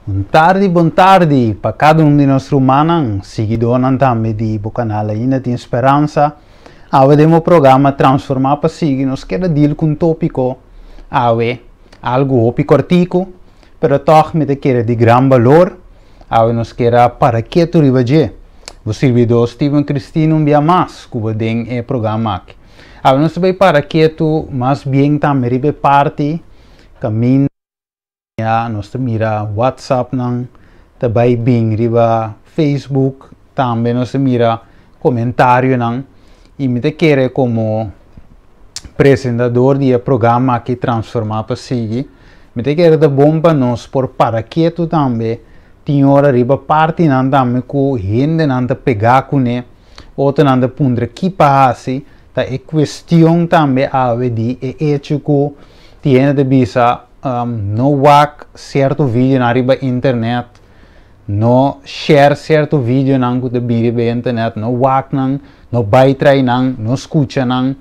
Bom tarde para cada um de nós humanos, seguidores também de o canal Ainda Tem Esperança. Agora temos o programa Transformar para seguir, nós queremos deal com um tópico, algo picortico, pero toch me quer de grande valor, nós queremos para que tu ribaje. O servidor Steven Cristino um dia mais, que tem o programa aqui. Nós vai para que tu mais bem também ribe parte, caminho. Nós mira WhatsApp nang também bem riba Facebook também nós mira comentário nang e me quer como apresentador de programa que transformar para seguir me quer da bom para nós por para que tu também tinha hora riba parte nang também com gente nang pegar com né outra nang pondre que passe tá é questão também a de hecho que tinha de bisa no wak certo vídeo na riba internet, no share certo vídeo nang ku riba internet, no wak nang, no baitrai nang, no escucha nang.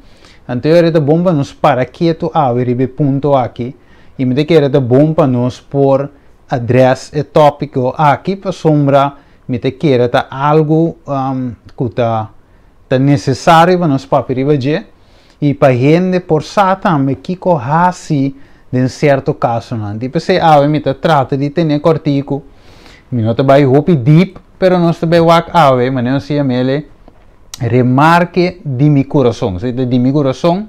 Então era bom para nos para quieto riba ponto aqui e me quer bom para nos por address e tópico aqui para sombra me quer algo que tá necessário para nos para riba je e para gente por satan me que corrasi em certo caso não tipo se me trata de ter cortico me não te vai hopi deep pero não te vai wak mas não se amele remarque de mi coração se de mi coração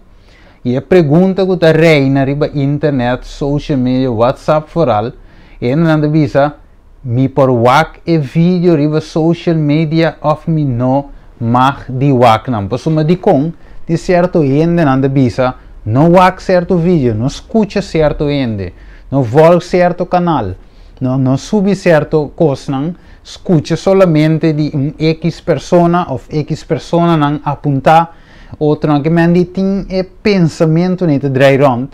e a pergunta que tá reina riba internet social media WhatsApp foral e não anda visa mi por wak e vídeo riba social media of mi no mag di wak não posso me di com de certo ende anda visa não wak certo vídeo, não escuta certo ende, não volta certo canal, não sube certo coisa, não escuta somente de X persona ou X persona não apontar, outro não que me tem pensamento nesse dry round.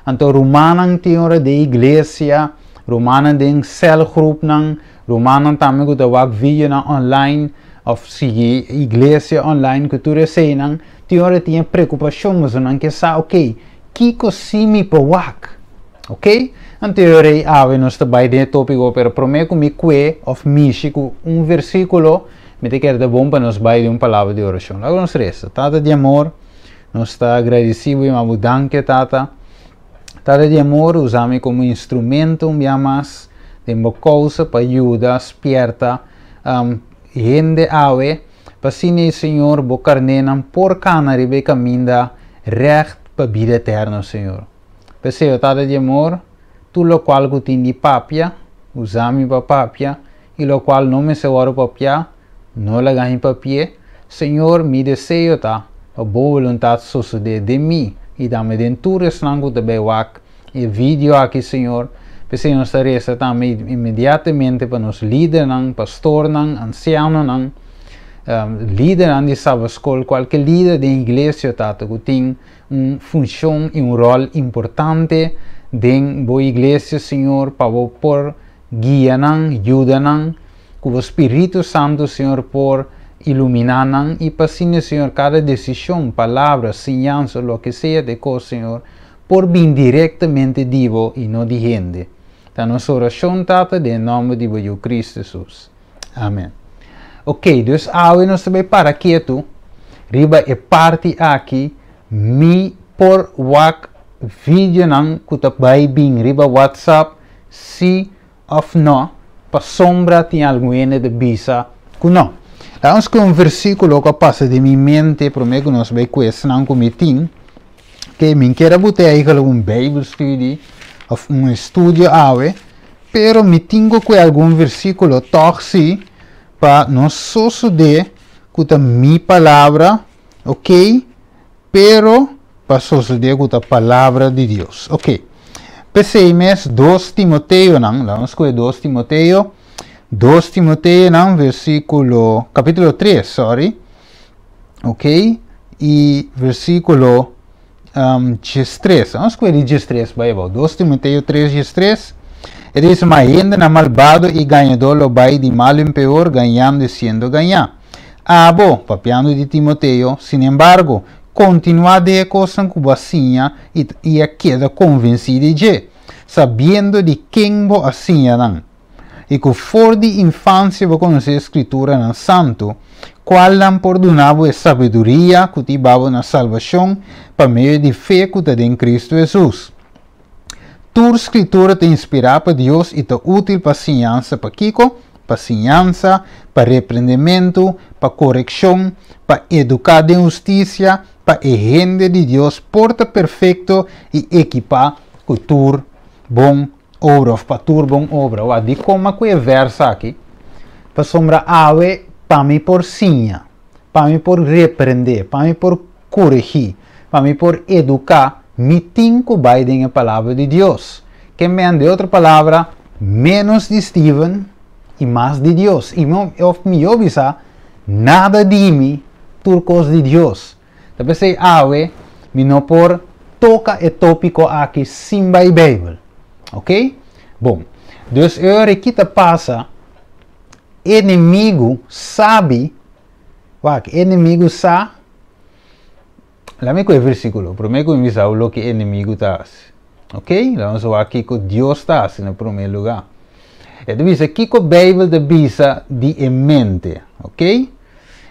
Então, romana tem hora de igreja, romana tem cell group não, romana também que wak vídeo na online, ou seguir igreja online que tu recebe não. Ora tinha preocupação, mas não que sabe, ok, que cosimi para wak, ok? Anteriormente, nós também de tópico, pero prometo me que of Michico versículo, me te quer de bom para nos vai de uma palavra de oração. Logo nos resta, tata de amor, nós está agradecido e uma danke tata. Tata de amor, usamos como instrumento, mais de uma coisa para ajudar, esperta, gente Pasine Senhor, bocarnenam por cana ribe caminda recht para vida eterna, Senhor. Peseo tada de amor, tu lo qual gutindi papia, usami pa papia, e lo qual não me seguro papia, não la ganhi papie, Senhor, mi desejo ta, a boa vontade sucede de mim, e dame dentures nangu de bewak, e vídeo aqui, Senhor, peseo nos resta também imediatamente para nos líder nang, pastor nang, anciano nang, líder de sabascol, qualquer líder da igreja tata que tem uma função e um rol importante dentro da igreja, Senhor, para por guiar nang, ajuda nang, que o Espírito Santo, Senhor, por iluminar nang e para sim, Senhor, cada decisão, palavra, semelhança, o que seja de coisa, Senhor, por vir diretamente divo e não de gente. Então, nossa oração, tata, em nome de Jesus Cristo Jesus. Amém. Ok, dus nós também para quieto, riba é parte aqui, mi por wak vídeo nang kuta vai bing riba WhatsApp, si of no, pa sombra tem alguém de bisa, kuno. Vamos com versículo que passa de minha mente, prometo que nós vai questionar com meeting, que me quero botar aí algum Bible study, ou estudo pero me tenho com algum versículo toxi, para não só suceder com a minha palavra, ok? Pero para suceder com a palavra de Deus, ok? Pensei mes 2 Timoteo, não? Vamos com 2 Timoteo, não? Versículo, capítulo 3, sorry, ok? E versículo 13, vamos com ele 13, vai, 2 Timoteo 3, 13. Ele diz, mas ainda na malvado e ganhador lo vai de mal em pior, ganhando e sendo ganhar. Papiando de Timoteo, sin embargo, continua de coisa com vacinha e a queda convencida de, sabendo de quem bo assim não. e que for de infância vai conhecer a escritura na santo, qual não perdonava a sabedoria que te bava na salvação, para meio de fé que te em Cristo Jesus. Tua escritura te inspira para Deus e te útil para ciência para Kiko, para ciência, para repreendimento, para correção, para educar de justiça, para a gente de Deus porta perfeito e equipar com tua bom obra, para tua bom obra. Ó, de como que é verso aqui, para sombra ave, para mim por sinha, para mim por repreender, para mim por corrigir, para mim por educar, me tinco Biden a palavra de Deus. Que me de outra palavra, menos de Steven e mais de Deus. E me obisa, nada de mim, turcos de Deus. Então, se ave, me não por toca o tópico aqui, sim by Bible. Ok? Bom, Deus, eu que te passa, inimigo sabe, inimigo sabe, lá me com o versículo, primeiro que eu o que inimigo está. Ok? Vamos ver aqui que Deus está no primeiro lugar. E diz aqui que a Bíblia diz de mente. Ok?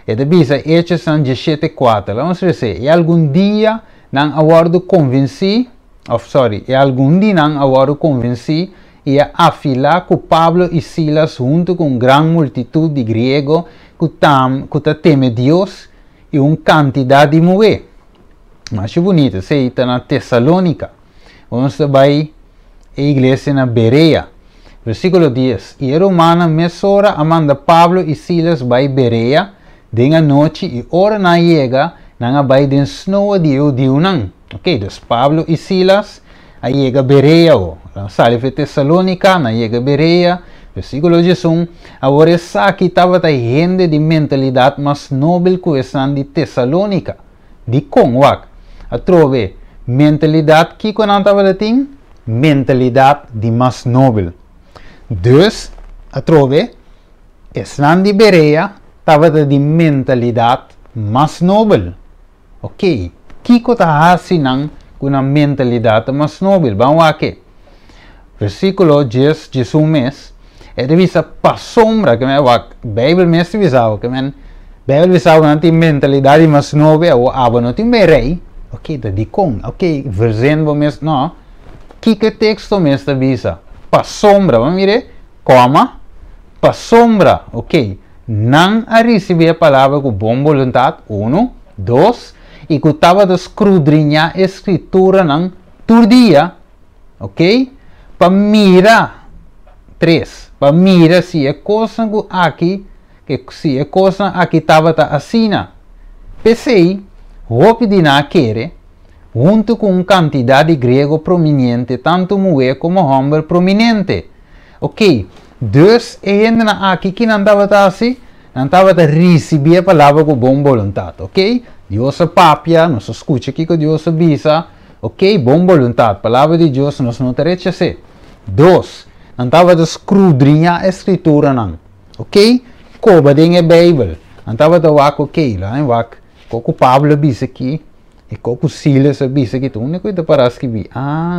E diz Hechos 17:4. Vamos ver e algum dia não aguardo convenci, e algum dia não aguardo convenci e afilar com Pablo e Silas junto com grande multitud de grego que teme Deus e uma quantidade de mulher. Mas é bonito, se está na Tessalônica. Vamos vai a igreja na Bereia. Versículo 10. E era humana mesora amanda Pablo e Silas vai Bereia, den a noite e hora na chega, não vai den snow de eu não. Ok, dus Pablo e Silas a chega Bereia, sale de Tessalônica, na chega Bereia. Versículo 11. Agora aqui estava a gente de mentalidade mais nobre que estão de Tessalônica. De Conwak. A trove. Mentalidade que quando estava a ter, mentalidade de mais nobre. Dus, a trove, estão de Bereia, estava de mentalidade mais nobre. Ok, Kiko está assim com uma mentalidade mais nobre. Vamos aqui. Versículo 10, Jesus mês, é de visa para sombra, que a Bíblia me avisava, que a Bíblia avisava que mentalidade mais nobre, ou aba não tem rei. Ok, da di com, ok, versículo mês, não. Que texto mês da visa? Para sombra, vamos ver, coma, para sombra, ok. Não a receber a palavra com boa vontade, 1, 2, e que estava a escudrinhar a escritura não todo dia, ok? Para mirar, 3, para mirar se é coisa aqui, que se é coisa aqui estava a assina. Pensei, roupa de na querer, junto com uma quantidade de grego prominente, tanto mulher como homem prominente. Ok, dus ainda aqui que não estava assim, não estava a receber a palavra com boa vontade, ok? Deus é papia, nós escuta aqui que Deus avisa, ok? Boa vontade, palavra de Deus, nós não te rechaçamos. 2, não estava a escudrinhar a escritura, não, ok? Coba tem a Bíblia, não estava a wak, ok, lá em wak, coco Pablo avisa aqui, e coco Silas avisa aqui, tu único que para escrever,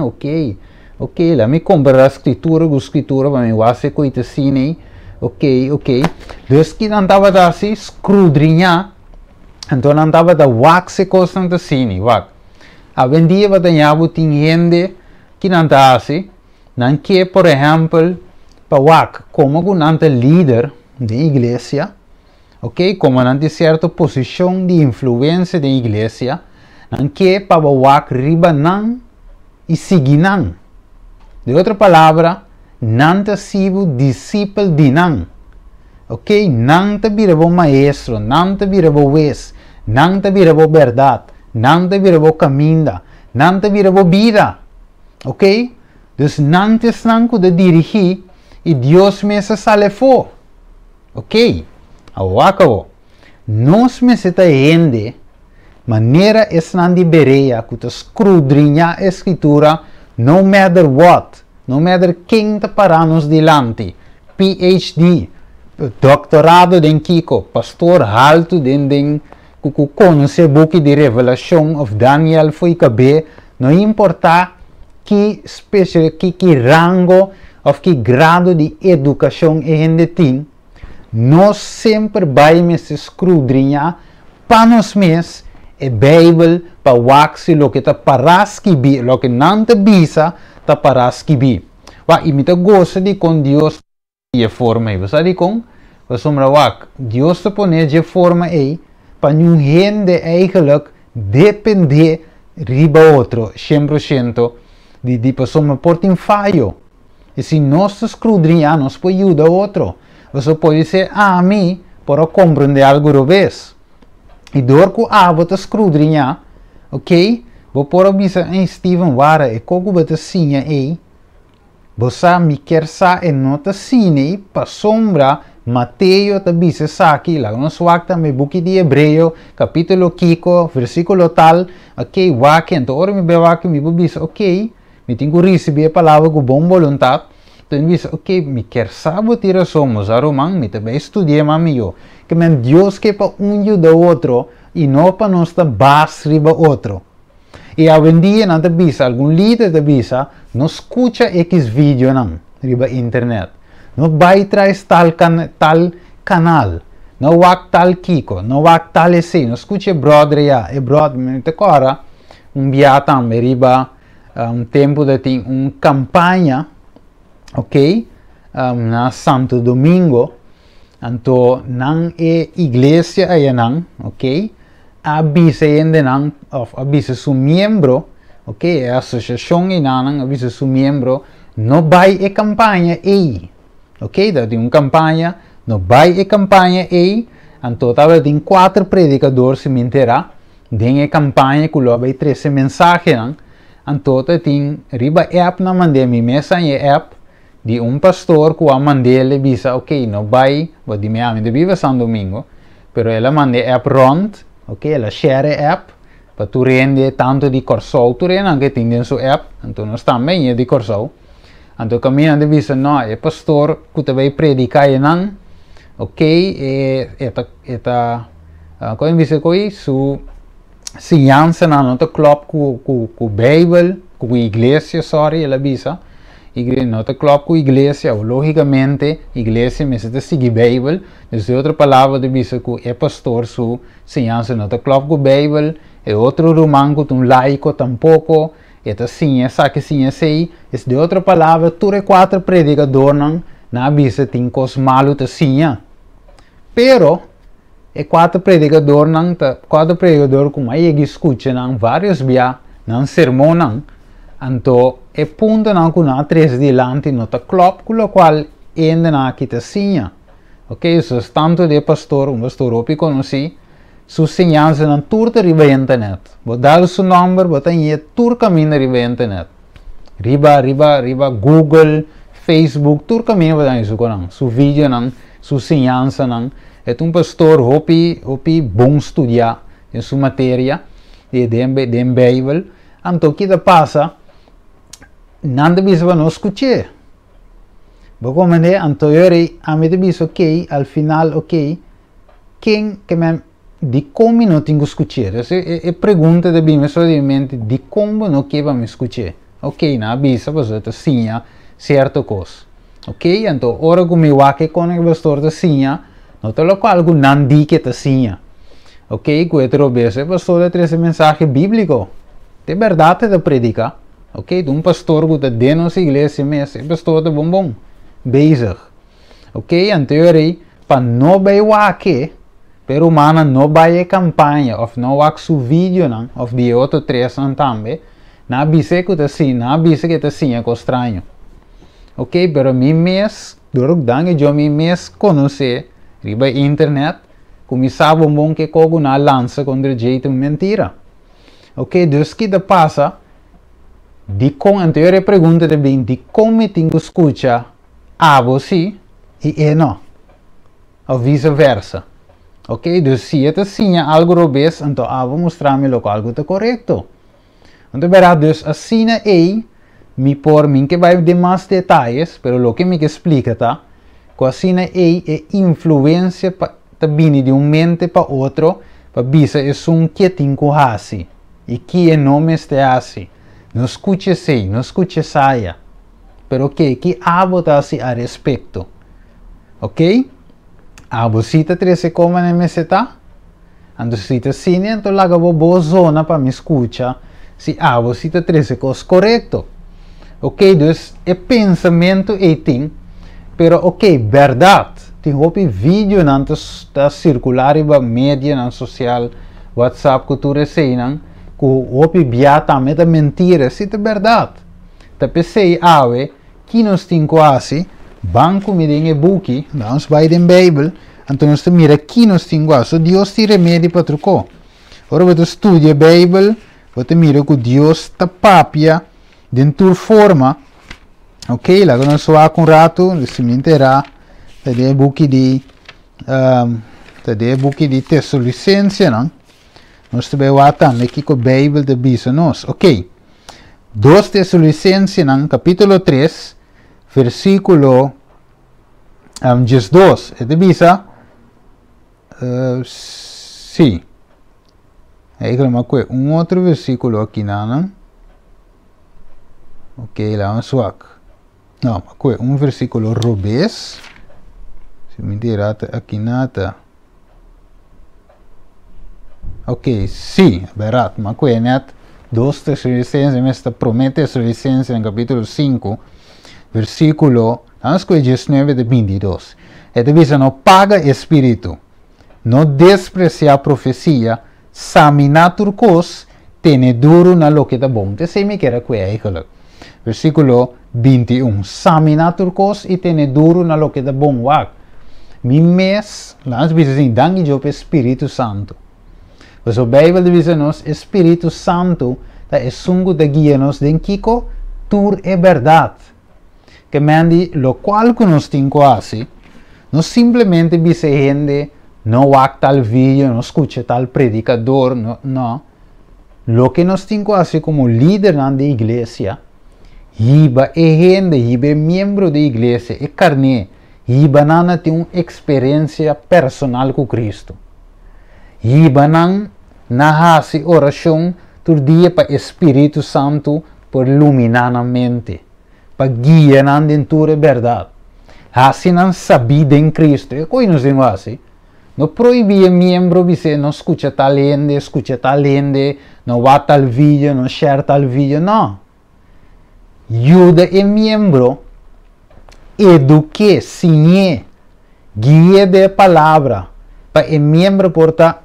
ok. Ok, lá me comprar a escritura para me fazer coisa assim, ok. Dus que não estava assim, escudrinhar, então não estava a wax coisa assim, wak. A vendia vai ter gente que não está assim, não quer, por exemplo, para wak, como que não líder de igreja, ok, como não tem certa posição de influência da igreja, não quer para wak riba não e seguir não. De outra palavra, não te sigo discípulo de não. Ok? Não te vira bom maestro, não te vira bom vez, não te vira bom verdade, não te vira bom caminho, não te vira bom vida. Ok? Dus não te estanco de dirigir e Deus me se sale for. Ok? Acabou. Nós me se te rende, maneira estão de bereia, que te escudrinha a escritura, no matter what, no matter quem te paranos delante, PhD, doutorado de Kiko, pastor alto de que conhece o book de Revelação of Daniel foi caber, não importa que rango of que grado de educação a gente tem, nós sempre vamos escudriñar para nós mesmos a Bíblia para waxi lo que está paraski bi, lo que não te bisa está paraski bi. E me gosta de com Deus de forma aí, você sabe com? Você Deus te põe de forma aí para não gente eigenlijk depender riba outro 100% de pessoa portem falho. E se nós escudriñar, nós podemos ajudar outro. Você pode dizer a mim para compreender algo do vez. E dorco vou te escudriñar, ok? Vou por observar em Steven Wara e como você sinha aí. Você me quer sa e nota sine para sombra Mateio te bisa aqui lá nós wakta me buki de Hebreu capítulo 5 versículo tal, ok, waki então ora me bewaki me bisa, ok, me tenho receber a palavra com bom vontade, então bisa, ok, me quer saber tira somos a romang me também estudar mamio, que men Deus que para da outro e não para nós ta bas riba outro. E hoje em dia não te bisa algum líder te bisa, não escuta X vídeo não riba internet. Não vai trazer tal canal, não vai tal Kiko, não vai tal esse, não escute brother já, e brother, me agora, dia também, riba, tempo de ter uma campanha, ok, na Santo Domingo, então, não é igreja aí não, ok, avisa ainda não, avisa seu membro, ok, é a associação aí não, avisa seu membro, não vai a campanha aí. Ok, tem uma campanha, não vai a campanha aí, então tem 4 predicadores se me inteirar, tem a campanha que vai 13 mensagens, então tem riba app na mandei me mensagem app de pastor que a mandei ele bisa, ok, não vai, vou de minha de viva São Domingo, pero ela mandei app rond, ok, ela share app, para tu rende tanto de Corsol, tu rende anche tem dentro app, então nós também de Corsol. Então, caminho de vista, não, é pastor que vai predicar e não, ok, como visa coi, su ciência não te club com Bíblia, com igreja, sorry, ela visa, não te club com igreja, logicamente, igreja me se sigue Bíblia, de outra palavra de visa que é pastor, su ciência não te club com Bíblia, é outro romano com laico tampouco. Eta sim, essa que sim, essa aí, é de outra palavra, tudo é 4 predicadores não, na bisa tem coisas malas assim, pero é 4 predicadores não, 4 predicadores como aí que escuta não, vários via, não sermão não, então é ponto não que na 3 dilante não tá club com o qual ainda não aqui tá assim, ok, so tanto de pastor opi conheci, su segnanza non turta riba internet. Vou dar o seu número, vou ter tur caminho riba internet. Riba Google, Facebook, tur caminho vou dar isso com su vídeo não, su segnanza não. É pastor hopi bom estudar em sua matéria de Bíblia. Então o que passa? Não deve ser não escutar. Vou comentar, então eu a mim deve ser ok, al final ok, quem que me de como não tenho que escutar. Essa é a pergunta de mim, somente de como não que vamos escutar. Ok, na avisa você está sim, certa coisa. Ok, então, ora como eu aqui com o pastor está sim, não te local algo não diz que está sim. Ok, que outra vez, o pastor traz mensagem bíblico. De verdade de predicar. Ok, de pastor que está dentro da igreja, mas o pastor está bom, bezig. Ok, então, para não ver o aqui, pero humana não vai a campanha, ou não vai su vídeo, não, ou de outro 3 também, na avisa que está assim, na avisa que está assim, é estranho. Ok, pero mim mesmo, durante eu me mesmo conheci, riba internet, começava bom que cogo na lança contra jeito mentira. Ok, dus que passa, de com anterior pergunta de bem, de como tenho que escutar a você e não, ou vice-versa. Ok, então se é assim, algo robês, então vou mostrar-me algo está correto. Então, verá, dus assim aí, me por mim que vai de mais detalhes, pero o que me explica, tá? Que assim aí é influência também de um mente para outro, para bisa é que tem que fazer, e que é não me está assim. Não escute assim, não escute saia. pero que abota assim a respeito. Ok? A vocita 13 como na meseta. Ando cita cine, então laga boa zona para me escutar. Se a vocita 13 coisa correto. Ok, então é pensamento e tem, pero ok, verdade. Tem outro vídeo não está circular em mídia, na social, WhatsApp, que tu recebes, que outro biata é mentira, se é verdade. Tá pensei, que nós temos quase, banco me dê book, nós vai em Bíblia, então nós mira que nós temos quase, so Deus tem remédio para trocar. Ora você estuda a Bíblia, você mira que Deus está papia, dentro de forma, ok, lá nós só há um rato, se me interar, tadi buku di Tessalonicense, não? Nós também watam aqui com a Bíblia de bisa nós. Ok. 2 Tessalonicense, não? Capítulo 3, versículo 12. É de bisa? Sim. Aí que outro versículo aqui, não? Ok, lá vamos lá. Não, versículo Robes. Se me dirá aqui nada. Ok, sim, verdade. Mas que é net 2 Tessalonicenses, mas promete Tessalonicenses no capítulo 5, versículo, vamos que 19 de 22. É de dizer, não paga espírito, não desprezia a profecia, examinar turcos, tem duro na lo que tá bom. Te sei me que era que é aquilo. Versículo 21. Examinar turcos e tem duro na lo que tá bom. Mi mês, lá diz assim, dangue o Espírito Santo. Mas a Bíblia diz nos Espírito Santo é sungo da guia-nos de Kiko, tur é verdade. Que mandi, lo qual que nós temos quase, não simplesmente diz gente, não há tal vídeo, não escuta tal predicador, não. Lo que nós temos quase como líder da igreja, iba é gente, iba é membro da igreja, é carne. E banana tem uma experiência personal com Cristo. E banana narra-se oração todo dia para o Espírito Santo por iluminar a mente, para guiar na dentro da verdade. Assim não sabia em Cristo. E como nós dizemos assim? Não proibia membro de não escuta tal lende, não vá tal vídeo, não share tal vídeo, não. Ajuda o membro eduque, sinhe, guia de palavra, para o membro porta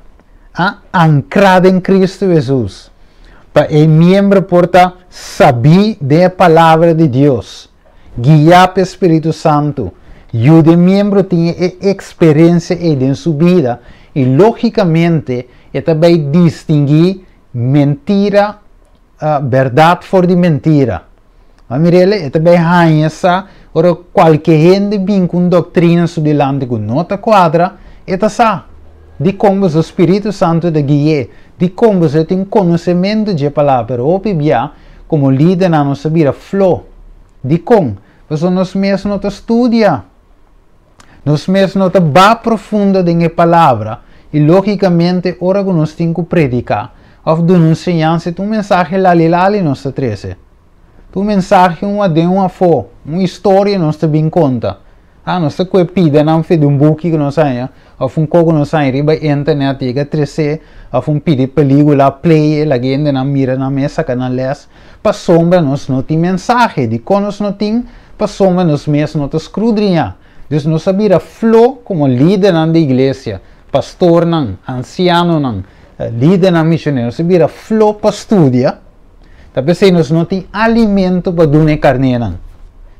ancrado em Cristo Jesus, para o membro porta saber da palavra de Deus, guiar para o Espírito Santo, e o membro tem experiência em sua vida, e logicamente, é também distinguir mentira, verdade fora de mentira. A Mirelle é também essa. Ora, qualquer gente vem com doutrina sobre delante com nota quadra, é essa. De como o Espírito Santo de guia, de como você tem conhecimento de palavra, ou bia, como líder na nossa vida, flow. De como, você nós mesmos não estudia, nós mesmos não está profunda em palavra, e logicamente, ora que nós temos que predicar, ou denunciar-se, um mensagem lali nós treze. Tu mensagem de uma foto, uma história nós também conta. Nós temos pida não fez book que nós saia, ou coco nós saia riba internet e que ou pide película play, la gente não mira na mesa que não les, para sombra nós não tem mensagem, de quando nós não tem, para sombra nós mesmos não escrudrinha. Então nós sabemos flow como líder na igreja, pastor não, anciano não, líder na missionário, sabemos flow para estudar. Tapi nós não tem alimento para dar carne não.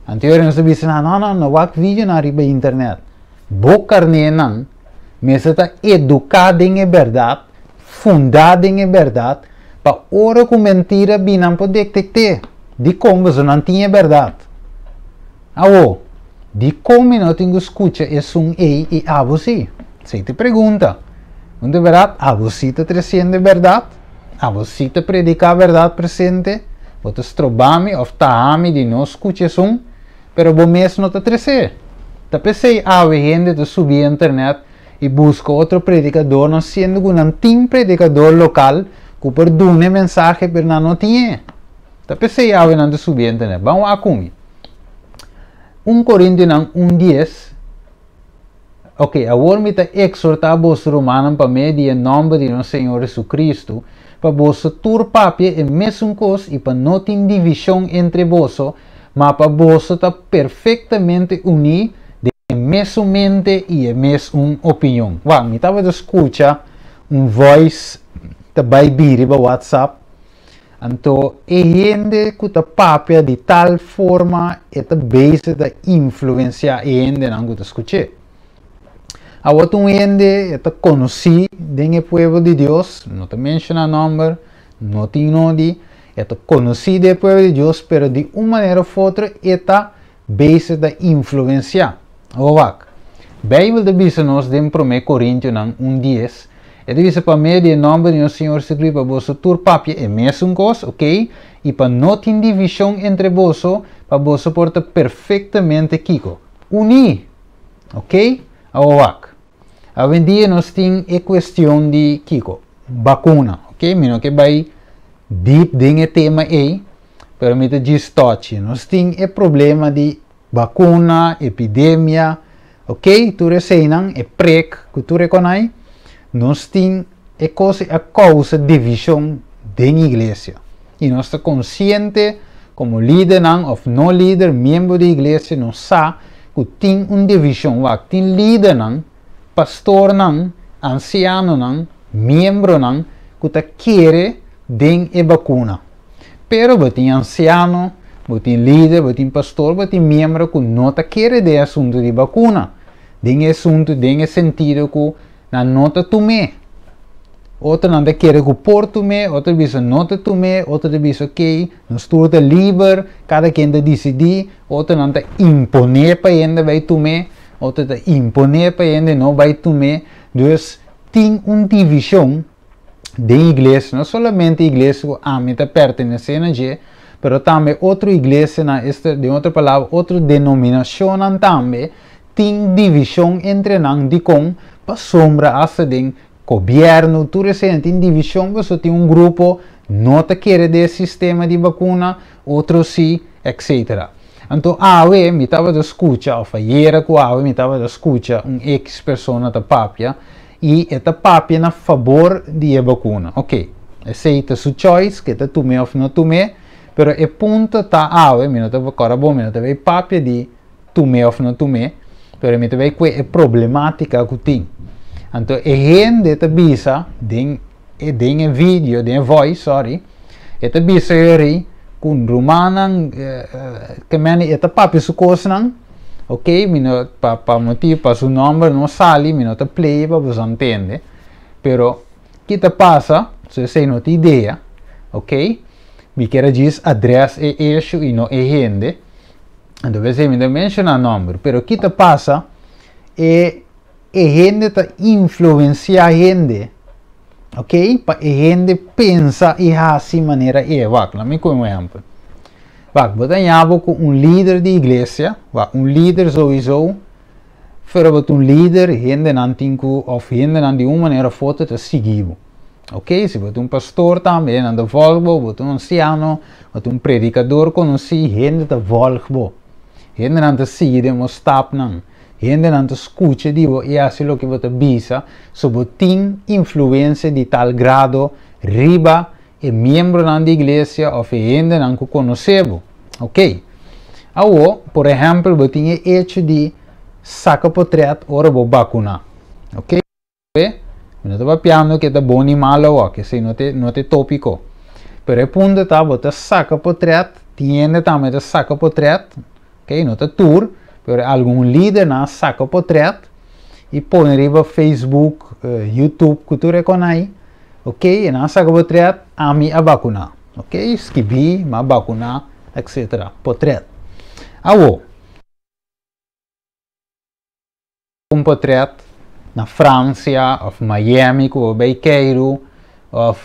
Anteriormente nós dizemos não há vídeo na riba internet. Boa carne não, mas está educado em verdade, fundado em verdade, para ora com mentira bem não pode detectar. De como você não tinha verdade. De como não tem que escutar é um e você. Você te pergunta, onde verdade? Você está trazendo verdade? Você te predica a verdade presente, você trobami ou taami de não escutar pero você mesmo não te trazer. Tá pensei, gente de subir a internet e busca outro predicador, não sendo que não tem predicador local que perdone a mensagem, pero não tinha. Tá pensei, não de subir a internet, vamos a comer. 1 Coríntios 1:10. Ok, agora me está exortar vos romanos para mim em nome de nosso Senhor Jesus Cristo, para vos turpapie e mesmo coisa e para não ter divisão entre vós, mas para vos estar perfeitamente unidos de mesma mente e mesma opinião. Me estava a escutar voice da Baibiri para WhatsApp. Então, a gente que está papia de tal forma é a base da influenciar a gente não que escutar. A outra gente é conhecido dentro do povo de Deus, não te menciona nome, não tem nome, é conhecido do povo de Deus, mas de uma maneira ou outra é a base da influenciar. A Bíblia diz-nos em 1 Coríntios 1:10, diz para mim, em nome do Senhor Jesus Cristo, para vos turpapia é mesmo coisa, ok? E para não ter divisão entre vós, para vos portar perfeitamente Kiko. Unir, ok? A vendia nós temos a questão de Kiko, vacuna, ok? Não que vai deep dentro do tema aí, mas me diz toque. Nós temos o problema de vacuna, epidemia, ok? Tu receiam, é prec, que tu reconhece. Nós temos a causa de divisão dentro da igreja. E nós estamos conscientes, como líder ou não líder, membro da igreja, nós sabemos que tem uma divisão. Tem líder, pastor, anciano, membro, que quer dentro da vacuna. Pero tem anciano, tem líder, tem pastor, tem membro que não quer de assunto de vacuna. Tem assunto, tem sentido que não tome. Outro não quer que por tome, outro diz não tome, outro diz ok, nós estamos livre, cada quem decide, outro não imponer para ele vai tomar, outro imponer para ele não vai tomar. Então, tem uma divisão da igreja, não somente a igreja que a mim pertence a gente, mas também outra igreja, de outra palavra, outra denominação também, tem divisão entre nós de com para sombra essa de governo, tudo isso tem divisão, você tem um grupo não quer desse sistema de vacuna, outro sim, etc. Então, me estava a escutar, ou ayer que me estava a escutar ex-persona da papia, e esta papia na favor de vacuna. Ok, aceita sua choice, que está tome ou não tome, pero o ponto está me não estava agora bom, me não estava papia de tome ou não tome, pero me estava com a problemática que tem. Então, a gente está bisa, tem vídeo, tem voice, sorry, está bisa aí, com romana, que mene, está papia su coisa, ok, para motivo, para seu nome, não sale, não está play, para você entender, pero, que te passa, se você não tem ideia, ok, me quer dizer, address é eixo e não é gente, então você me menciona nome, pero, que te passa, é a gente está influencia a gente, ok? Para a gente pensa e assim maneira let me com um exemplo. Vou com líder de igreja, líder sowieso, pero líder, gente não tem ou gente não de uma maneira foto te seguir, ok? Se você pastor também, não volvo, você anciano, você predicador, conheci gente te volvo, gente não te seguir, demos stop não. Gente não escuta, digo, e assim o que você visa, sobre tem influência de tal grado, riba, e membro da igreja, ou gente não conhecemos, ok? Agora, por exemplo, você tem hecho de saca potret, ora vou vacunar, ok? Não estou piano que é bom e malo, que se não te tópico. Pero o ponto está, você saca potret, tiene também de saca potret, ok? Não te tour, pero algum líder na saca potret e põe riba Facebook, YouTube, que tu reconhece, ok? E na saca potret, a mim a vacunar, ok? Esquibi, a vacunar, etc. Potret. Agora, potret na França, ou Miami, que vai Cairo, ou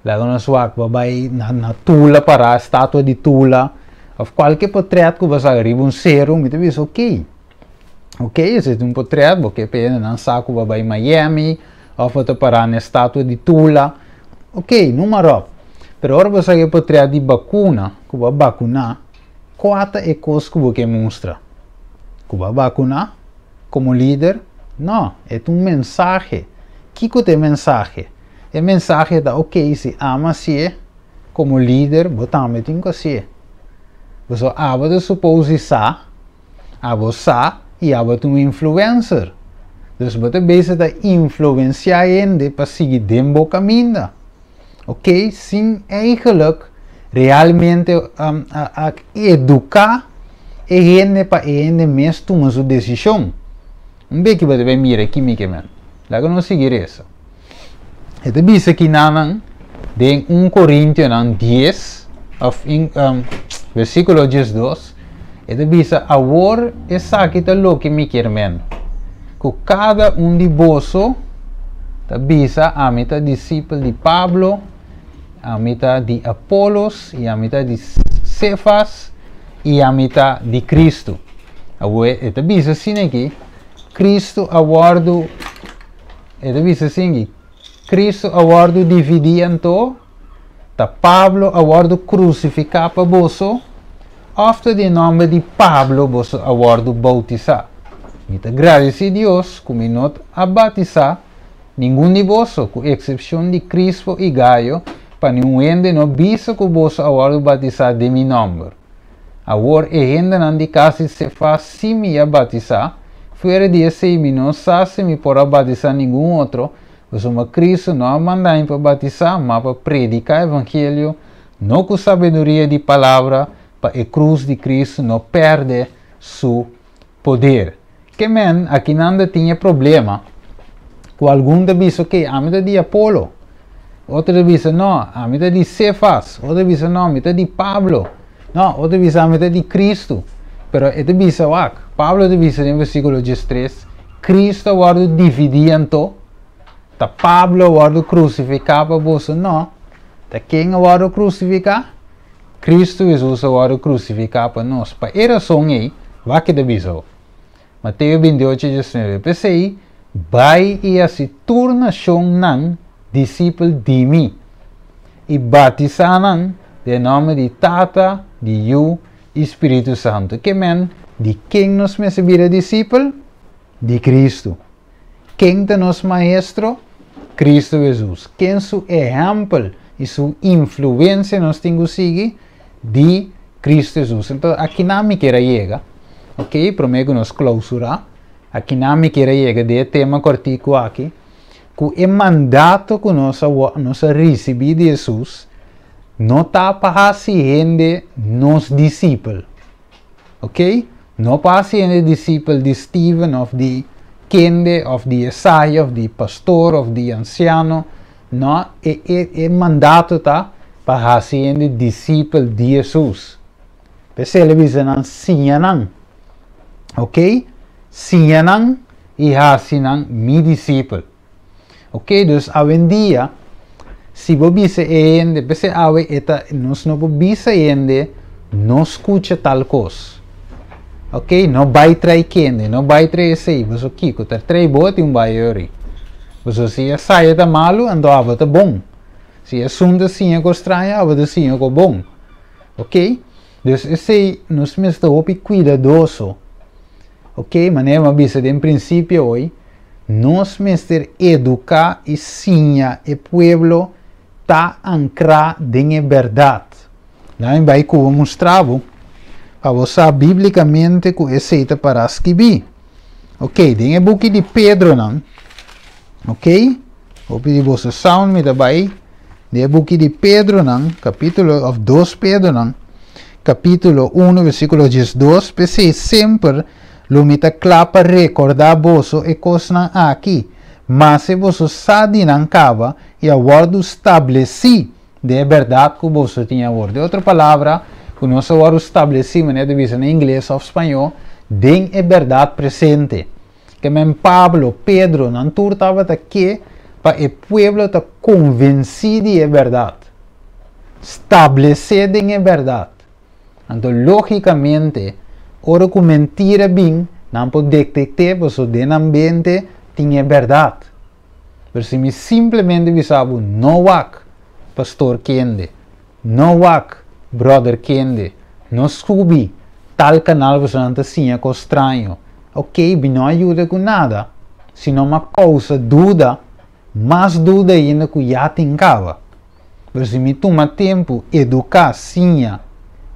lá na sua, vai na Tula, para a estátua de Tula, of qualquer portrait que você arriva um serum, me diz ok, esse é um portrait, porque pena não saco vai Miami, ou você parar na estátua de Tula, ok, número. Pero agora você quer portrait de vacuna, que vai vacunar, quatro é coisa que você mostra, Cuba vacuna como líder? No, es un mensaje. ¿Qué es el mensaje? El mensaje da, ok, si ama si como líder, vos también tienes que ser. Vos aba de suposição, aba e aba um influencer. Dus você bezig de influenciar gente para seguir den bom caminho. Ok? Sim, eigenlijk realmente educar a gente para a gente mesmo tomar sua decisão. Bem que você vai mirar aqui, man. Lá que não seguir isso. Então, bisa aqui na em 1 Coríntios 10, versículo 12, ele diz, agora essa aqui está louco me quer men. Que cada de vós está bisa a mitad discípulo de Pablo, a mitad de Apolos, e a mitad de Cefas, e a mitad de Cristo. Agora, ele bisa assim aqui, Cristo aguardo, ele bisa assim aqui, Cristo aguardo dividindo, tá Pablo aguardo crucificar para você, after de nome de Pablo você aguardo bautizar. Então, graças a Deus, como não a batizar, nenhum de vós, com exceção de Cristo e Gaio, para nenhum ende não bisa que você aguardo batizar de meu nome. Agora, a gente não de casa se faz se me a batizar, fora de esse me não sabe se me pode batizar nenhum outro. Mas Cristo não manda para batizar, mas para predicar o evangelho, não com sabedoria de palavra, para a cruz de Cristo não perde seu poder. Que men, aqui não tinha problema. Com algum diz, ok, a mitad de Apolo, outro diz, não, a mitad de Cefas, outro diz, não, a mitad de Pablo, não, outro diz, a mitad de Cristo. Pero este diz, Pablo diz no versículo 13, Cristo agora dividindo. Tá Pablo agora crucificar para você, não. Tá quem agora crucificar? Cristo Jesus agora crucificar para nós. Para era só aí, vai que divisou. Mateus 28, 19. Pensei, vai e se torna não discípulo de mim. E batizar não, de nome de Tata, de Eu, Espírito Santo. Que men, de quem nos me vira discípulo? De Cristo. Quem é nosso maestro? Cristo Jesus. Quem seu exemplo e sua influência nós temos que seguir? De Cristo Jesus. Então, aqui não me quer chegar, ok? Prometo nos clausurar. Aqui não me quer chegar de tema cortico aqui. Que o mandato que nós recebemos de Jesus não está para se render nos discípulos, ok? Não para se render discípulo de Stephen ou de Kende, of de Isaiah, of de pastor, of de anciano. Não, é mandato está para ser discípulo de Jesus. Pessoal, eles não sinham, ok? Sinham e hasinam mi discípulo. Ok, então, hoje em dia, se você é pessoal, nós não podemos não escuta tal coisa. Ok, não vai trair quem, não vai trair esse, mas o que trai bote vai mas se a saia tá malo, então a tá bom. Se a sunda sim é estranha, a sim é bom. Ok? Então esse nós me estamos cuidadoso. Ok, maneira uma vez em princípio hoje, nós me educar e sim o povo tá ancrado em verdade. Lá vai como mostrava. Para você biblicamente com receita para escrever. Ok, tem o book de Pedro não. Ok? Vou pedir você sound me também. Tem o book de Pedro não, capítulo 2 Pedro não. Capítulo 1, versículo 12, pensei sempre, lo me está claro para recordar você e coisas aqui. Mas se você sabe não acaba e agora estabeleci de verdade que você tinha agora. De outra palavra, que nós agora estabelecemos, né, divisão em inglês ou espanhol, tem a verdade presente. Que mesmo Pablo, Pedro, não estava aqui para o povo estar convencido de verdade. Estabelecer a verdade. Então, logicamente, ora que mentira bem, não pode detectar, porque o ambiente tem a verdade. Mas se me simplesmente avisava, não há pastor Kende, não há brother Kende, não subi, tal canal você não está com estranho. Ok, não ajuda com nada. Se não uma causa dúvida, mais dúvida ainda que já tem cava. Mas se me toma tempo educar sinha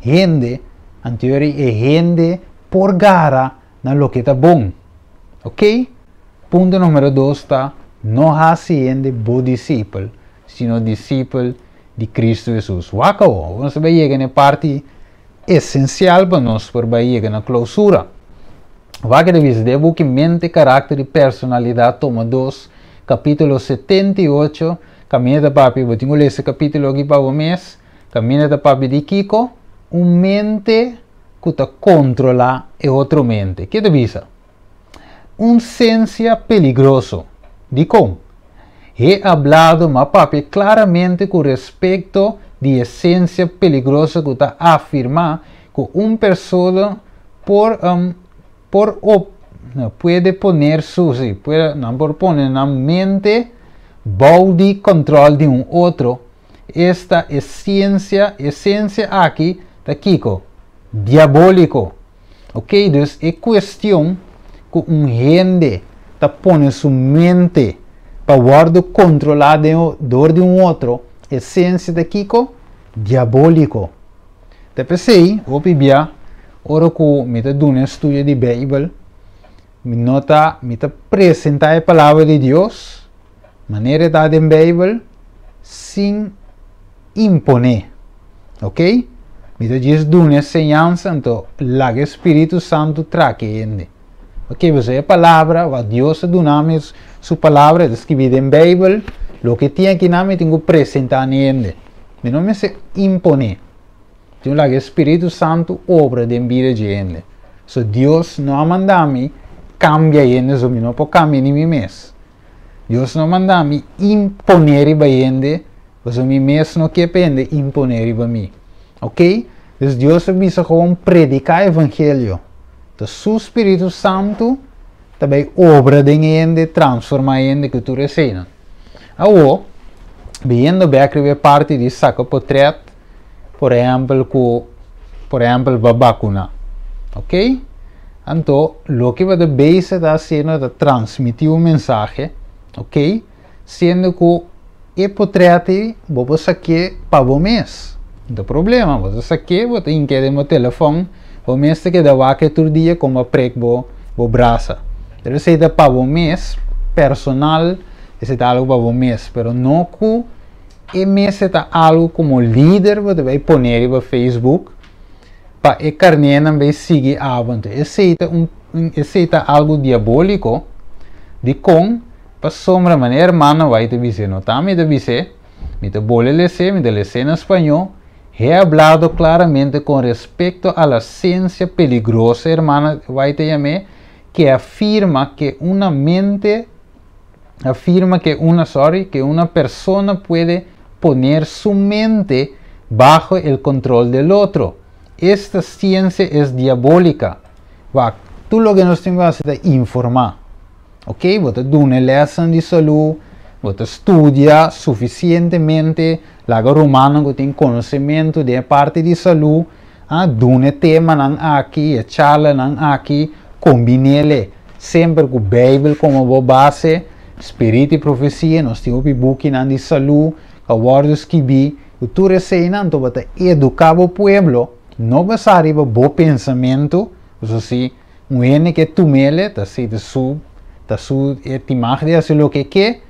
gente, anterior é gente por gara na lo que está bom. Ok? Ponto número 2 está, não hace gente bom discípulo, sino discípulo de Cristo Jesus. Wacao, vamos chegar na parte essencial para nós para chegar na clausura. Vai que deve ser que mente, caráter e personalidade toma 2, capítulo 78, caminha da papi, vou tenho esse capítulo aqui para o mês, caminha da papi de Kiko, mente que está controla e outro mente. Que deve ser? Ciência peligroso. De como? He hablado, ma papi, claramente com respeito de essência peligrosa que está afirma que uma pessoa puede poner por poner na mente body control de outro. Esta essência aqui está Kiko, diabólico. Ok, então é questão que gente está pondo sua mente para guardar controlado de outro. Essência de Kiko, diabólico. Te pensei, opibia, ora que me está dando um estudo de Bíblia, me está apresentar a palavra de Deus, maneira da em Bíblia, sem imponer. Ok? Me está dizendo uma ensinança, então, o Espírito Santo traque ele. Ok, você a palavra, o Deus dá sua palavra, escrevida em Bíblia, o que tinha aqui na me tenho que apresentar ele. Me não me se imponer. Então, o Espírito Santo obra de vida de ele. So, Deus não manda me cambiar ele, so, não pode cambiar em mim mesmo. Deus não manda me imponer para ele, mas o mim mesmo não quer aprender imponer para mim. Ok? Então, Deus avisa como predicar o Evangelho. Então, o Espírito Santo também obra de ele, transforma ele que tu recebes. Agora, vendo bem a parte de saco portrait, por exemplo, a vacuna. Ok? Então, o que vai da base está sendo de transmitir um mensagem, ok? Sendo que o portrait vou sacar para o mês. Não tem problema, vou sacar, vou ter que meu telefone, o mês que dá vaca todo dia como a prego o braço. Então, se é para o mês, personal, esse é algo para o mês, mas não que o mês é algo como líder, você vai pôr no Facebook, para a carne não seguir a avante. Esse é algo diabólico, de com, para sombra maneira hermana vai te dizer, não está me dizer, me te bolhe lecer, me te lecer em espanhol, he hablado claramente com respeito à ciência peligrosa, hermana, vai te chamar, que afirma que uma persona puede poner su mente bajo el control del otro. Esta ciencia es diabólica. Tú lo que nos tienes que hacer es informar. Ok, vos te das una lección de salud, vos te estudias suficientemente, la romano que tiene conocimiento de parte de salud, dune tema aquí, charla aquí, combinele sempre com a Bíblia como base, Espírito e Profecia, nós temos o book de saúde, que guardas que vi, o tu recém, então para educar o povo, não vai sair o bom pensamento, ou seja, um ene que tu mele, tá se de su imagem de assim o que quer,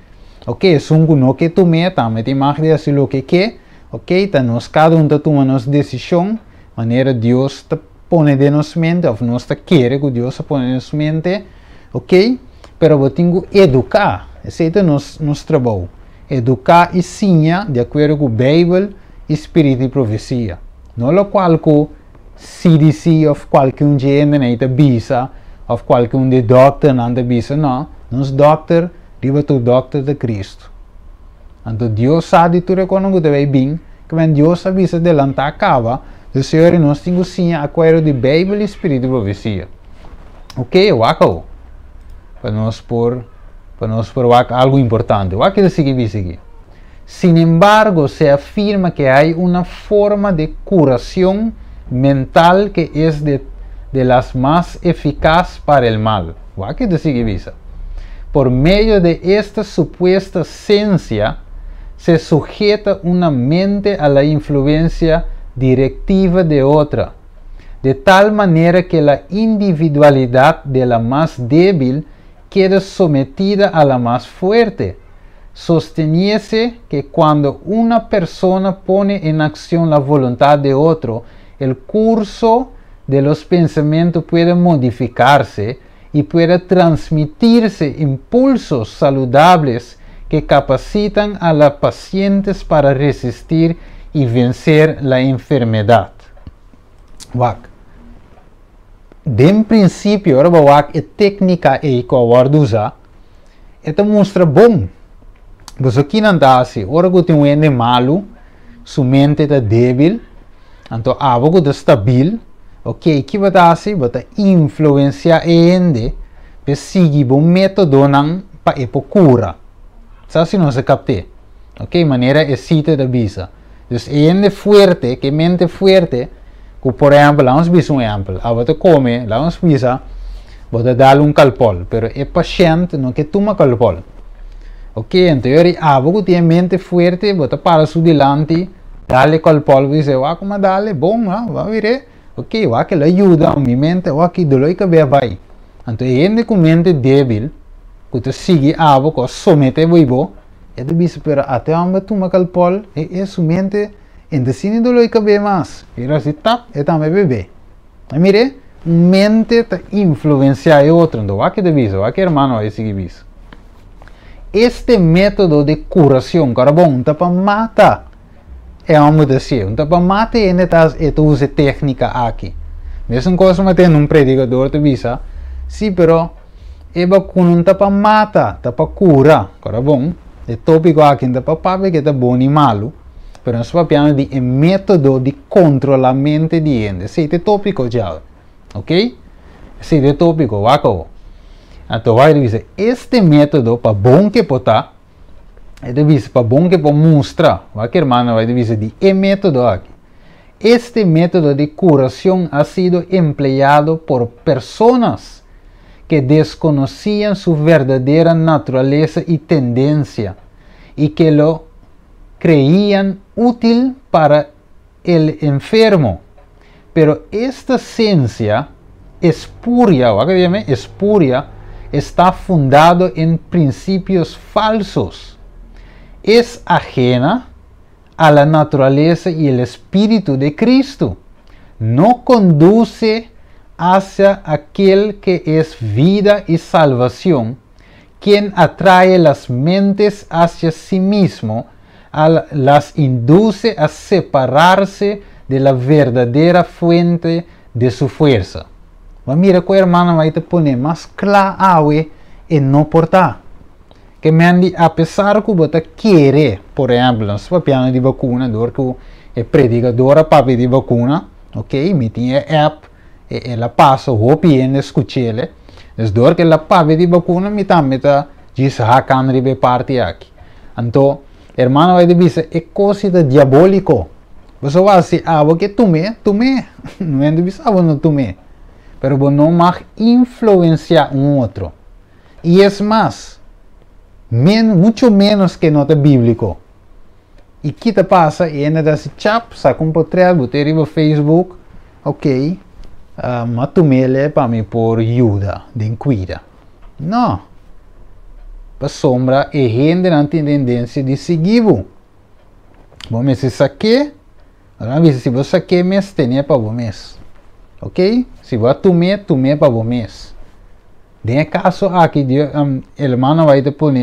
ok, sungu não que tu me, tá me imagem de assim o que quer, ok, tá nós cada tá toma nossa decisão, maneira Deus tá põe de nossa mente, ou nós tá querer que Deus põe de nossa mente, ok, pero eu tenho que educar, esse é nosso trabalho, educar e ensinar de acordo com a Bíblia, Espírito e Profecia, não é qual que CDC ou qualquer um gênero nem da bisa, ou qualquer um de doctor não da bisa, não, nós doctor, riba tu doctor de Cristo. Então Deus sabe tu reconhece que vai bem, que quando Deus avisa de lançar acaba, o Senhor nós temos sim a acordo de Bíblia, Espírito e Profecia. Ok, wako. Para nós por algo importante. O que é seguir? Sin embargo, se afirma que há uma forma de curação mental que é de las más eficaces para el mal. Aquí te sigue visa. Por medio de esta supuesta ciencia, se sujeta una mente a la influencia directiva de otra, de tal manera que la individualidad de la más débil queda sometida a la más fuerte. Sosteniese que cuando una persona pone en acción la voluntad de otro, el curso de los pensamientos puede modificarse y puede transmitirse impulsos saludables que capacitan a los pacientes para resistir y vencer la enfermedad. De princípio, a técnica que eu usa, mostra bom. Você aqui não está assim, ora que tem um malo, sua mente está débil, então a água está estável, ok, que vai estar assim, vai estar influenciar ele, para seguir um método para ir para cura. Sabe se não se capte, ok, maneira excita da bisa. Então, ele forte, que mente forte, que por exemplo, vamos ver um exemplo, a você come, vamos ver, você dá calpol, pero o paciente não quer tomar calpol. Ok, então algo que tem mente forte, você para su delante, dá-lhe calpol, e diz, como dá-lhe, bom, vai ver, ok, que ele ajuda a minha mente, que dolor que vai. Então, ele com mente débil, que você sigue algo, que somete vivo, ele diz, pero até onde toma calpol, é sua mente, então se não dolor que vai mais, ele assim, tap, e também bebê. Mire, mente está influenciar o outro, então, que te diz, que irmão vai seguir isso. Este método de curação, cara bom, tá para matar. É uma dizer, tá para matar e não usa técnica aqui. Mesmo coisa mas tem predicador te visa, sim, pero é vacuna tá para matar, tá para curar, cara bom. É tópico aqui tá para papai que tá bom e malo, pero nós falamos de método de controlar a mente de gente. Esse é tópico já, ok? Esse é tópico, waco. Então vai dizer, este método para bom que botar, ele diz para bom que para mostrar, vai que irmã vai dizer de método aqui. Este método de curação ha sido empleado por pessoas que desconheciam sua verdadeira natureza e tendência e que lo creían útil para el enfermo. Pero esta ciencia espuria, espuria, está fundado en principios falsos. Es ajena a la naturaleza y el espíritu de Cristo. No conduce hacia aquel que es vida y salvación, quien atrae las mentes hacia sí mismo, las induce a separarse de la verdadera fuente de su fuerza. Mas mira que o irmão vai te poner mais claro e não portar. Que mandi, apesar que você quer, por exemplo, nós falamos de vacuna, dor que é predicador a papo de vacuna, ok? Me tinha app, ela passa o OPN, escutele, mas dor que ela papo de vacuna, me também tá diz a câmera de parte aqui. Então, irmão vai dizer, é coisa diabólico. Você vai dizer, porque tomei, não é de dizer, não tomei. Pero não mag influenciar outro. E é mais, muito menos que nota bíblico. E que te passa, e ainda desse chap, saca portrait, botei no Facebook, ok, mas tu me lê para mim por ajuda, de cuida. Não. Para sombra, e gente não tem tendência de seguir. Vamos se saque, agora se você saque, mas tem para você. Ok? Se você tomar para você. Tem caso aqui, o irmão vai te pôr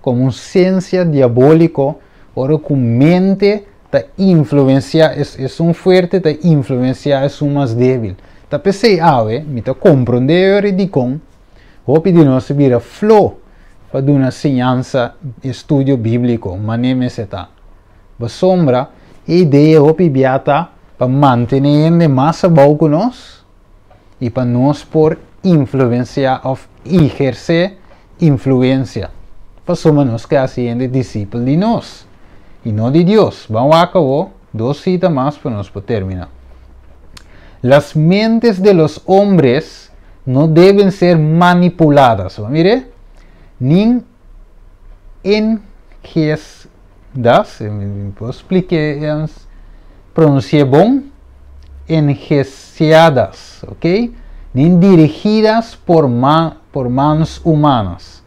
como ciência diabólica, ou com mente, te influenciar, é um forte, te influenciar, é um mais débil. Tá pensei, me te compreender de com, vou pedir nós vir flow, para dar uma ciência, estudo bíblico, maneira se tá. Para sombra, a ideia, vou pedir para manter ele mais bom com nós e para nós por influenciar ou exercer influência. Para somos nós que assim discípulos de nós e não de Deus. Vamos acabar 2 citas mais para nós para terminar. las mentes de los hombres no deben ser manipuladas. Mire, ni engendradas, ¿puedo explicar? Pronuncié bom, engendradas, ¿ok? Ni dirigidas por manos humanas.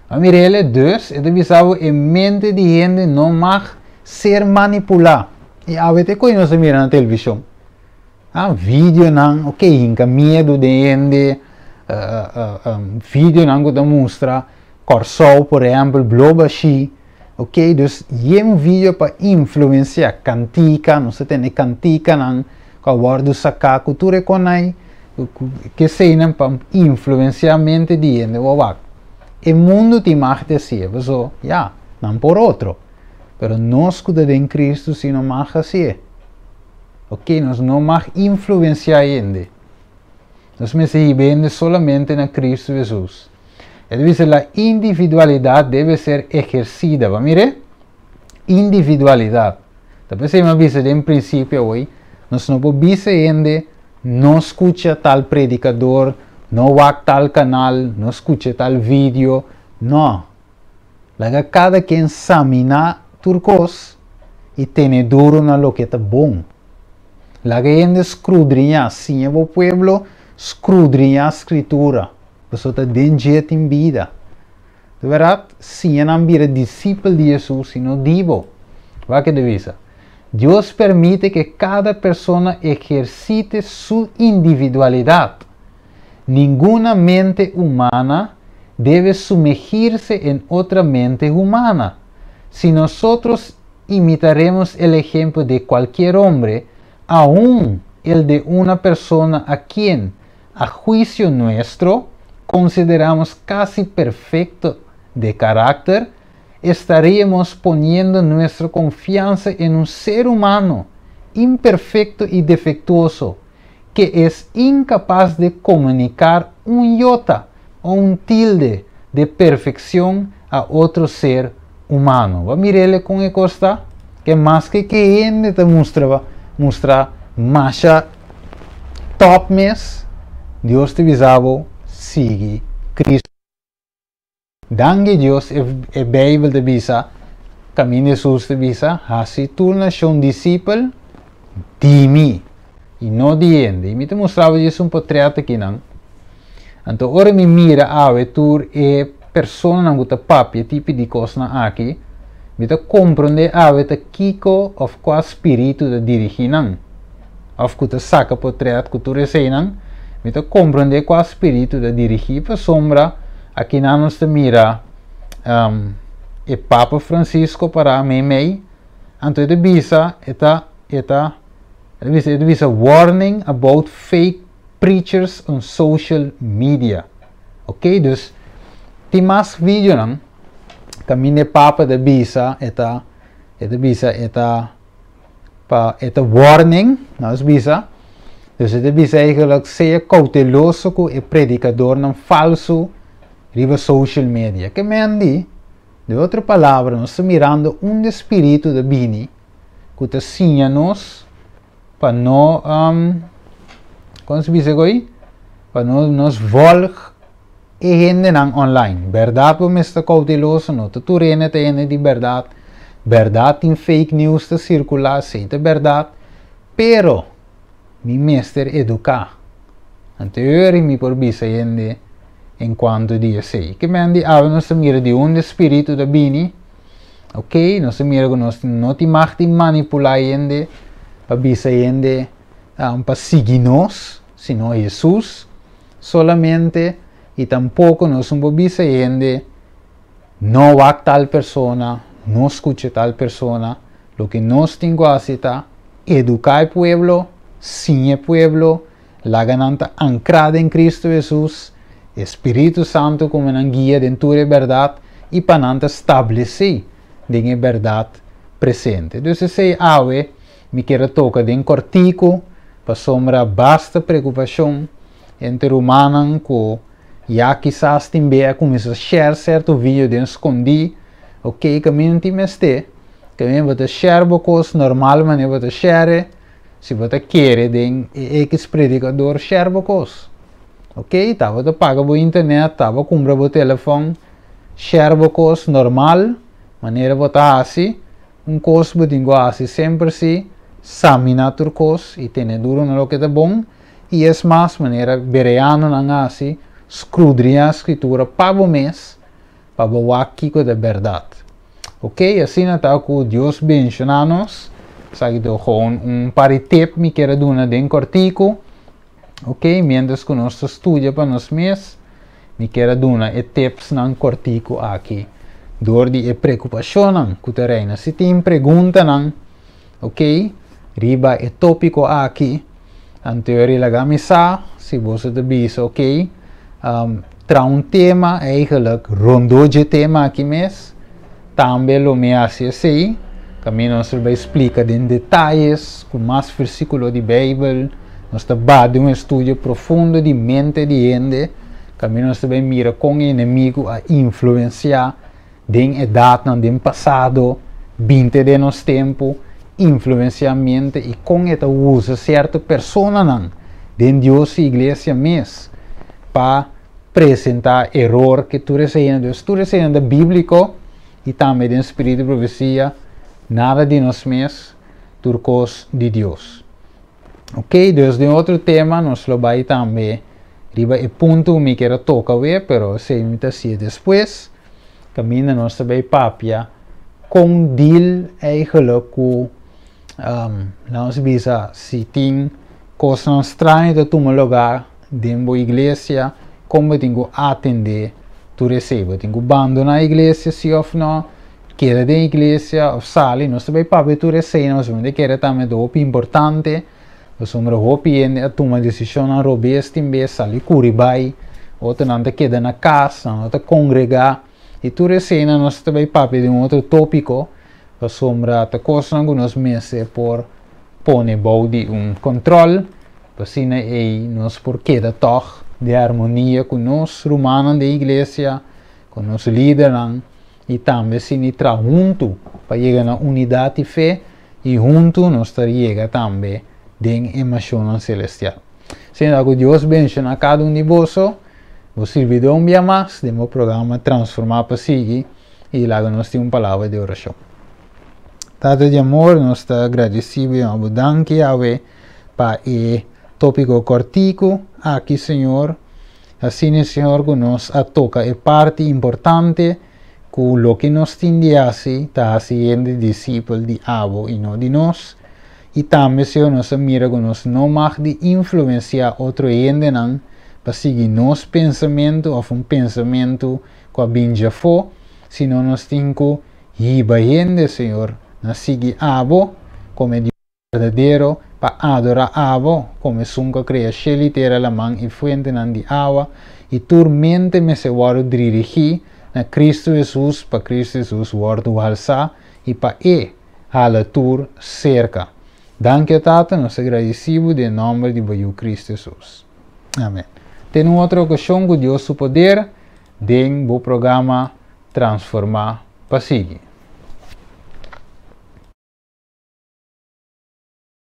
Mire, dus, het is en mente de gente no mag ser manipulada. E a veces quando você mira na televisão, vídeo não, ok, inca medo de gente, vídeo não que mostra, corso, por exemplo, blobashi, ok, dus um vídeo para influenciar, cantica, não se tem cantica não, que agora sacar cultura com aí, que se não para influenciar a mente de gente, o mundo te mag dizer, so, ja, não por outro. Pero nós que em Cristo se não mag assim. Ok, nós não mag influenciar gente. Nós me seguimos solamente na Cristo Jesus. É dizer, a individualidade deve ser exercida. Mire, individualidade. Talvez você me disse em princípio hoje, nós não podemos gente, não escuta tal predicador, não vai tal canal, não escuta tal vídeo. Não. Cada quem examina turcos e tem duro na lo que está bom. La gente escudrinha assim o pueblo, escudrinha a escritura. Você está dentro em vida. De verdade, se não vira discípulo de Jesus, se não divo, vai que devisa. Deus permite que cada pessoa exercite sua individualidade. Nenhuma mente humana deve sumergirse em outra mente humana. Si nosotros imitaremos el ejemplo de cualquier hombre, aún el de una persona a quien, a juicio nuestro, consideramos casi perfecto de carácter, estaríamos poniendo nuestra confianza en un ser humano imperfecto y defectuoso, que es incapaz de comunicar un iota o un tilde de perfección a otro ser humano. Va mirele com e costa que mais que gente te mostra macha top mes Deus te visavo sigue Cristo. Danke Deus e Bíblia te visa caminho de Jesus te visa assim tu nação discípulo de mim e não de gente. E me te mostrava Jesus um portreto aqui não. Então ora me mira a tu e persona não gusta papi tipo de coisa aqui, me te compreende a te kiko of qual espírito de dirigir não, of que te saca portreto que tu recém não, me te compreende qual espírito de dirigir para sombra aqui não nos te mira e Papa Francisco para mim, então te visa warning about fake preachers on social media, ok, dus ti mas vídeo não, caminho Papa de visa eta warning, nós visa, dus het visa eigenlijk seja cauteloso com o predicador não falso riba social media, que mendi, de outra palavra, nós estamos mirando espírito de bini, que te ensina nos para não, como se diz agora, para não nos volg e gente não online. Verdade para estar cauteloso, não te turene te ene de verdade. Verdade em fake news te circular, sei te verdade. Pero, mi mestre educar. Anterior mi por bisa gente enquanto dia sei. Que me andi não se mira de espírito da bini. Ok, não se mira que não te mag te manipular gente. Para bisa gente para seguir nós, sino Jesus. Solamente e tampouco nós não podemos gente não va tal persona, não escucha tal persona. Lo que nós temos que fazer é educar o pueblo, sim o pueblo, la gananta ancrada em Cristo Jesus, Espírito Santo como uma guia dentro da verdade e para não estabelecer a verdade presente. Então, se ave me quero tocar de cortico para sombra basta preocupação entre humanos com já quizás também começa a share certo vídeo de esconder, ok, caminho não tem mais ter, caminho vai share bocos normal, mas vai share se você quer, den ex-predicador serve coisa. Ok? Tava te paga por internet, tava compra por telefone, serve coisa normal, maneira você assim, coisa você tem assim sempre se, examina tur coisa e tem duro no que é bom, e é mais maneira bereano não assim, escrudriar a escritura para o mês, para o aqui que é verdade. Ok? Assim está que Deus bendicionar-nos. Sabe, então, com paritep me quero dar den cortico. Ok? Mientras que nós estudia para nós mês, me quero dar tips nan cortico aqui. Dor de preocupação que terreno. Se tem pergunta nan, ok? Riba é tópico aqui. Anterior la gamisa, se você te bisa, ok? Tra tema eigenlijk rondou de tema aqui mês. Também o me hace assim. Caminho nós vai explicar em detalhes, com mais versículos de Bíblia. Nós está de estudo profundo de mente de gente. Caminho nós vai mirar com o inimigo a influenciar den idade, den passado, 20 de nosso tempo, influenciamento e com esta usa certa persona não, den Deus e igreja mesmo, para apresentar erro que tu recebendo bíblico e também do espírito de profecia, nada de nós mesmos, turcos de Deus. Ok, desde outro tema, nós vai também, riba e ponto me quero tocar ver, pero se me assim depois, caminha nós vai papia, com deal eigenlijk com, nós bisa, se tem coisas estranhas de tomar lugar dentro da igreja, como tenho atender, tu recebe, tenho abandonar a igreja, se ou não, queda da igreja, ou sali, nós vai papia tu recebe, nós vamos querer também do importante, nós vamos hopi a tomar decisão a robes timbe sali curibai, outro não te queda na casa, não te congregar, e tu recebe, nós vai papia de outro tópico, nós vamos te coisa que nós meses por pôr body controle, assim aí nós por queda toch de harmonia com nós romanos da igreja, com os líderes e também se nitra junto para chegar na unidade de fé e junto nós chega também de emoção celestial. Sendo que Deus bendiga a cada de vocês, vos servidor um dia mais de meu programa Transformar para seguir e lá nós temos uma palavra de oração. Tata de amor, nós estamos agradecidos e abundante para o tópico cortico aqui, Senhor. Assim, Senhor, que nos toca é parte importante que o que nos tende a está sendo discípulo de Abo e não de nós. E também, Senhor, nós mira que nós não mais de influenciar outro gente não, para seguir nosso pensamento ou pensamento que a binja for, senão nós temos que ir Senhor, nós seguir Abo como Deus verdadeiro, para adorar Abo, como sunca cria shelitera la mão e fuente de água, e turmente me se guarda dirigir na Cristo Jesus, para Cristo Jesus guarda o alçar, e para a tur cerca. Danke Tata, nós agradecemos em nome de Cristo Jesus. Amém. Tem outra ocasião que Deus o poder, den o programa Transformar para seguir.